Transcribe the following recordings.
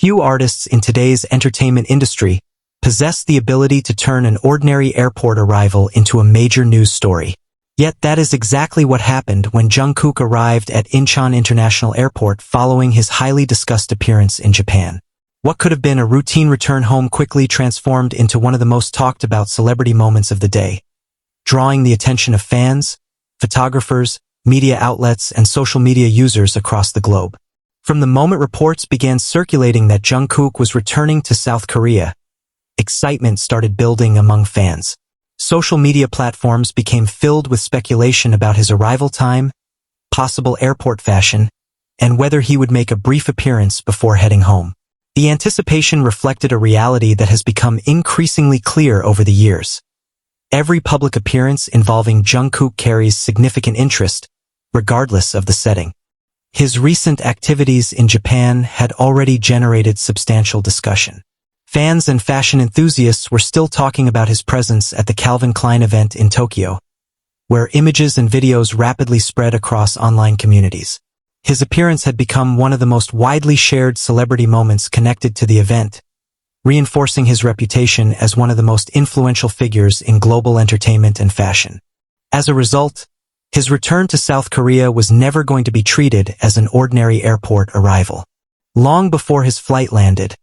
Few artists in today's entertainment industry possess the ability to turn an ordinary airport arrival into a major news story. Yet that is exactly what happened when Jungkook arrived at Incheon International Airport following his highly discussed appearance in Japan. What could have been a routine return home quickly transformed into one of the most talked about celebrity moments of the day, drawing the attention of fans, photographers, media outlets, and social media users across the globe. From the moment reports began circulating that Jungkook was returning to South Korea, excitement started building among fans. Social media platforms became filled with speculation about his arrival time, possible airport fashion, and whether he would make a brief appearance before heading home. The anticipation reflected a reality that has become increasingly clear over the years. Every public appearance involving Jungkook carries significant interest, regardless of the setting. His recent activities in Japan had already generated substantial discussion. Fans and fashion enthusiasts were still talking about his presence at the Calvin Klein event in Tokyo, where images and videos rapidly spread across online communities. His appearance had become one of the most widely shared celebrity moments connected to the event, reinforcing his reputation as one of the most influential figures in global entertainment and fashion. As a result, his return to South Korea was never going to be treated as an ordinary airport arrival. Long before his flight landed,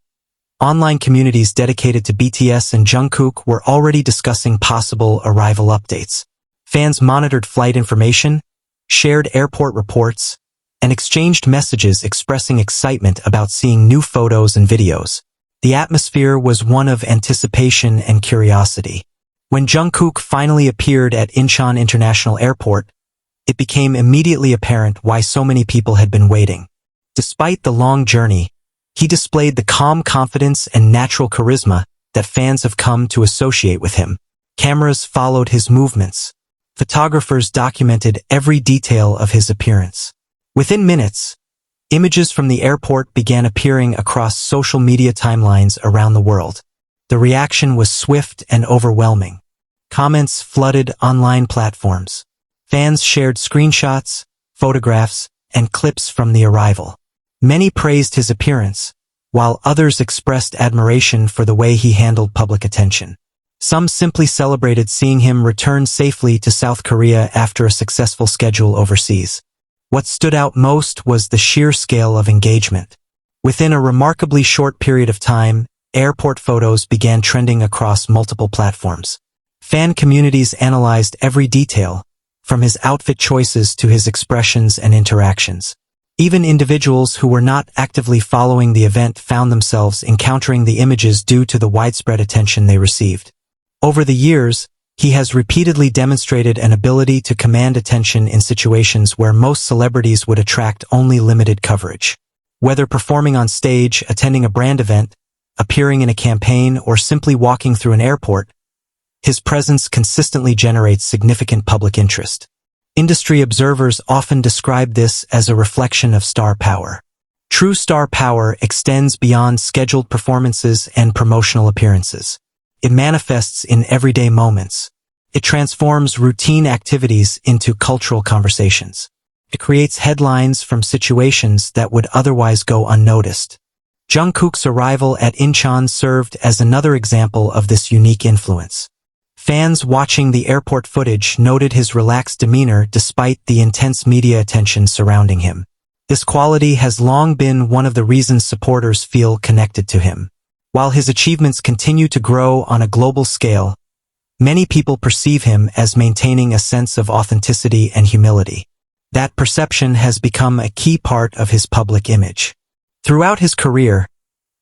online communities dedicated to BTS and Jungkook were already discussing possible arrival updates. Fans monitored flight information, shared airport reports, and exchanged messages expressing excitement about seeing new photos and videos. The atmosphere was one of anticipation and curiosity. When Jungkook finally appeared at Incheon International Airport, it became immediately apparent why so many people had been waiting. Despite the long journey, he displayed the calm confidence and natural charisma that fans have come to associate with him. Cameras followed his movements. Photographers documented every detail of his appearance. Within minutes, images from the airport began appearing across social media timelines around the world. The reaction was swift and overwhelming. Comments flooded online platforms. Fans shared screenshots, photographs, and clips from the arrival. Many praised his appearance, while others expressed admiration for the way he handled public attention. Some simply celebrated seeing him return safely to South Korea after a successful schedule overseas. What stood out most was the sheer scale of engagement. Within a remarkably short period of time, airport photos began trending across multiple platforms. Fan communities analyzed every detail, from his outfit choices to his expressions and interactions. Even individuals who were not actively following the event found themselves encountering the images due to the widespread attention they received. Over the years, he has repeatedly demonstrated an ability to command attention in situations where most celebrities would attract only limited coverage. Whether performing on stage, attending a brand event, appearing in a campaign, or simply walking through an airport, his presence consistently generates significant public interest. Industry observers often describe this as a reflection of star power. True star power extends beyond scheduled performances and promotional appearances. It manifests in everyday moments. It transforms routine activities into cultural conversations. It creates headlines from situations that would otherwise go unnoticed. Jungkook's arrival at Incheon served as another example of this unique influence. Fans watching the airport footage noted his relaxed demeanor despite the intense media attention surrounding him. This quality has long been one of the reasons supporters feel connected to him. While his achievements continue to grow on a global scale, many people perceive him as maintaining a sense of authenticity and humility. That perception has become a key part of his public image. Throughout his career,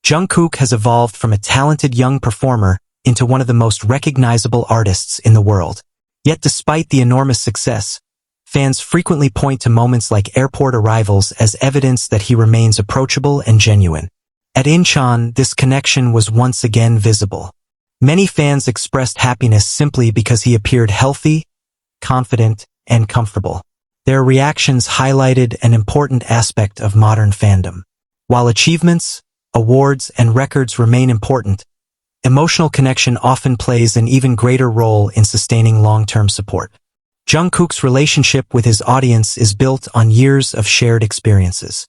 Jungkook has evolved from a talented young performer into one of the most recognizable artists in the world. Yet despite the enormous success, fans frequently point to moments like airport arrivals as evidence that he remains approachable and genuine. At Incheon, this connection was once again visible. Many fans expressed happiness simply because he appeared healthy, confident, and comfortable. Their reactions highlighted an important aspect of modern fandom. While achievements, awards, and records remain important, emotional connection often plays an even greater role in sustaining long-term support. Jungkook's relationship with his audience is built on years of shared experiences.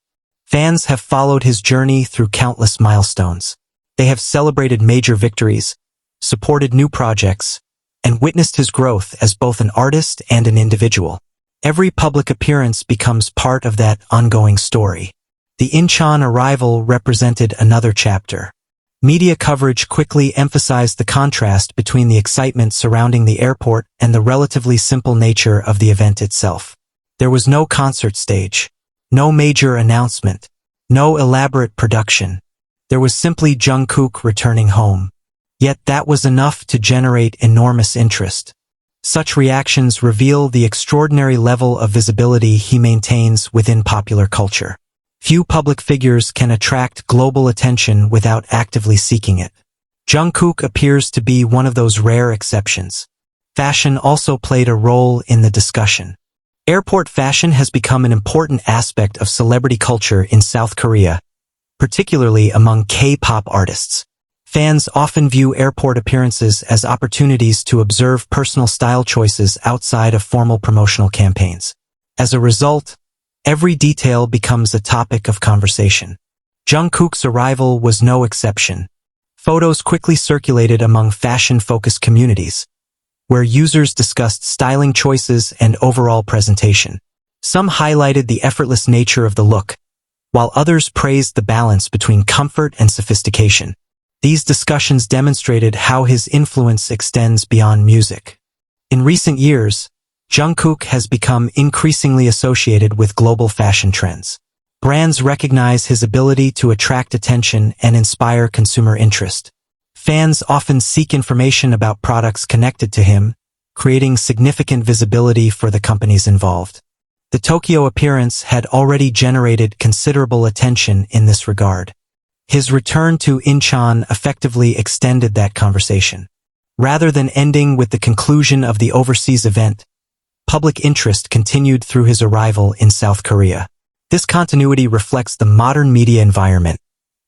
Fans have followed his journey through countless milestones. They have celebrated major victories, supported new projects, and witnessed his growth as both an artist and an individual. Every public appearance becomes part of that ongoing story. The Incheon arrival represented another chapter. Media coverage quickly emphasized the contrast between the excitement surrounding the airport and the relatively simple nature of the event itself. There was no concert stage, no major announcement, no elaborate production. There was simply Jungkook returning home. Yet that was enough to generate enormous interest. Such reactions reveal the extraordinary level of visibility he maintains within popular culture. Few public figures can attract global attention without actively seeking it. Jungkook appears to be one of those rare exceptions. Fashion also played a role in the discussion. Airport fashion has become an important aspect of celebrity culture in South Korea, particularly among K-pop artists. Fans often view airport appearances as opportunities to observe personal style choices outside of formal promotional campaigns. As a result, every detail becomes a topic of conversation. Jungkook's arrival was no exception. Photos quickly circulated among fashion-focused communities, where users discussed styling choices and overall presentation. Some highlighted the effortless nature of the look, while others praised the balance between comfort and sophistication. These discussions demonstrated how his influence extends beyond music. In recent years, Jungkook has become increasingly associated with global fashion trends. Brands recognize his ability to attract attention and inspire consumer interest. Fans often seek information about products connected to him, creating significant visibility for the companies involved. The Tokyo appearance had already generated considerable attention in this regard. His return to Incheon effectively extended that conversation. Rather than ending with the conclusion of the overseas event, public interest continued through his arrival in South Korea. This continuity reflects the modern media environment,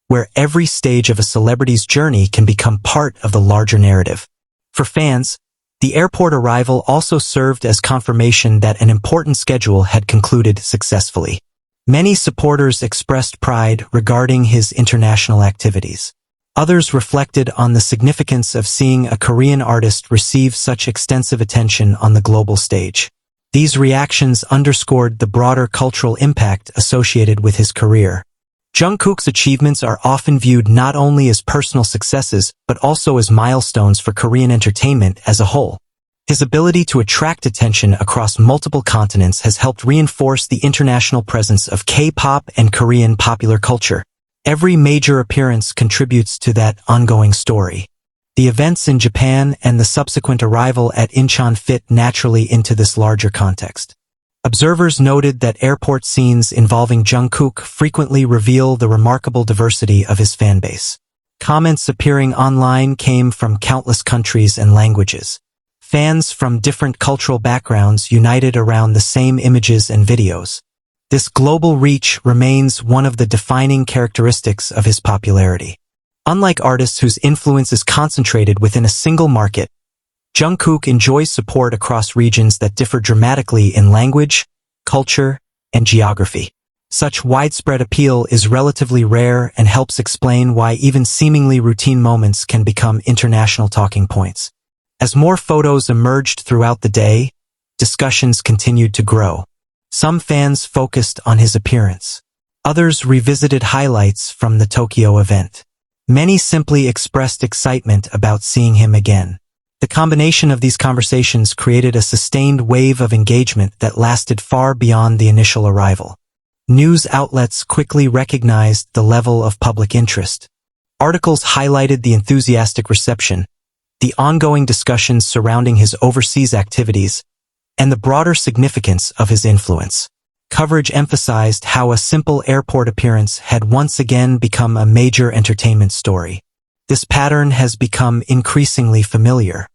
where every stage of a celebrity's journey can become part of the larger narrative. For fans, the airport arrival also served as confirmation that an important schedule had concluded successfully. Many supporters expressed pride regarding his international activities. Others reflected on the significance of seeing a Korean artist receive such extensive attention on the global stage. These reactions underscored the broader cultural impact associated with his career. Jungkook's achievements are often viewed not only as personal successes, but also as milestones for Korean entertainment as a whole. His ability to attract attention across multiple continents has helped reinforce the international presence of K-pop and Korean popular culture. Every major appearance contributes to that ongoing story. The events in Japan and the subsequent arrival at Incheon fit naturally into this larger context. Observers noted that airport scenes involving Jungkook frequently reveal the remarkable diversity of his fanbase. Comments appearing online came from countless countries and languages. Fans from different cultural backgrounds united around the same images and videos. This global reach remains one of the defining characteristics of his popularity. Unlike artists whose influence is concentrated within a single market, Jungkook enjoys support across regions that differ dramatically in language, culture, and geography. Such widespread appeal is relatively rare and helps explain why even seemingly routine moments can become international talking points. As more photos emerged throughout the day, discussions continued to grow. Some fans focused on his appearance. Others revisited highlights from the Tokyo event. Many simply expressed excitement about seeing him again. The combination of these conversations created a sustained wave of engagement that lasted far beyond the initial arrival. News outlets quickly recognized the level of public interest. Articles highlighted the enthusiastic reception, the ongoing discussions surrounding his overseas activities, and the broader significance of his influence. Coverage emphasized how a simple airport appearance had once again become a major entertainment story. This pattern has become increasingly familiar.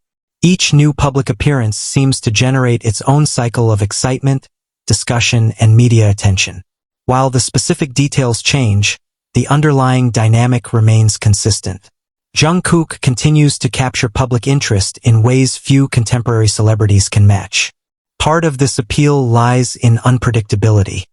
Each new public appearance seems to generate its own cycle of excitement, discussion, and media attention. While the specific details change, the underlying dynamic remains consistent. Jungkook continues to capture public interest in ways few contemporary celebrities can match. Part of this appeal lies in unpredictability.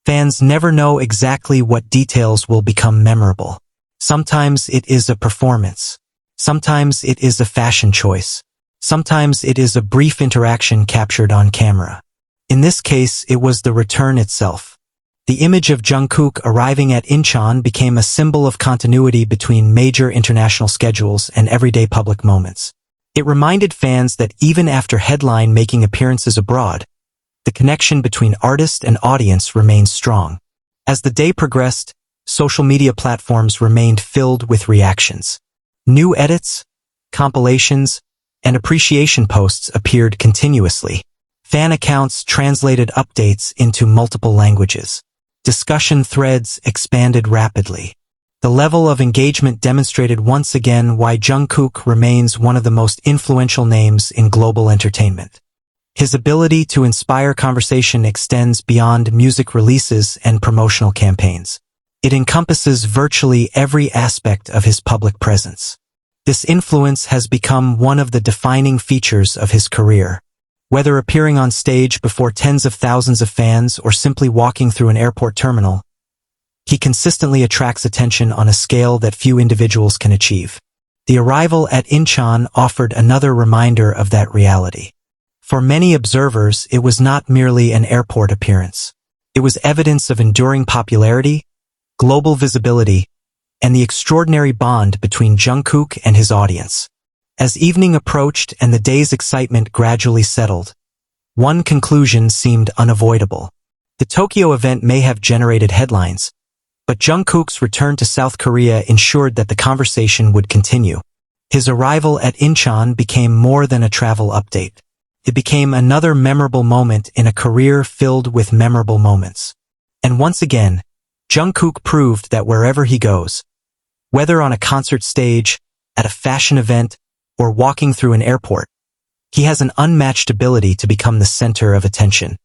Fans never know exactly what details will become memorable. Sometimes it is a performance. Sometimes it is a fashion choice. Sometimes it is a brief interaction captured on camera. In this case, it was the return itself. The image of Jungkook arriving at Incheon became a symbol of continuity between major international schedules and everyday public moments. It reminded fans that even after headline-making appearances abroad, the connection between artist and audience remained strong. As the day progressed, social media platforms remained filled with reactions. New edits, compilations, and appreciation posts appeared continuously. Fan accounts translated updates into multiple languages. Discussion threads expanded rapidly. The level of engagement demonstrated once again why Jungkook remains one of the most influential names in global entertainment. His ability to inspire conversation extends beyond music releases and promotional campaigns. It encompasses virtually every aspect of his public presence. This influence has become one of the defining features of his career. Whether appearing on stage before tens of thousands of fans or simply walking through an airport terminal, he consistently attracts attention on a scale that few individuals can achieve. The arrival at Incheon offered another reminder of that reality. For many observers, it was not merely an airport appearance. It was evidence of enduring popularity, global visibility, and the extraordinary bond between Jungkook and his audience. As evening approached and the day's excitement gradually settled, one conclusion seemed unavoidable. The Tokyo event may have generated headlines, but Jungkook's return to South Korea ensured that the conversation would continue. His arrival at Incheon became more than a travel update. It became another memorable moment in a career filled with memorable moments. And once again, Jungkook proved that wherever he goes, whether on a concert stage, at a fashion event, or walking through an airport, he has an unmatched ability to become the center of attention.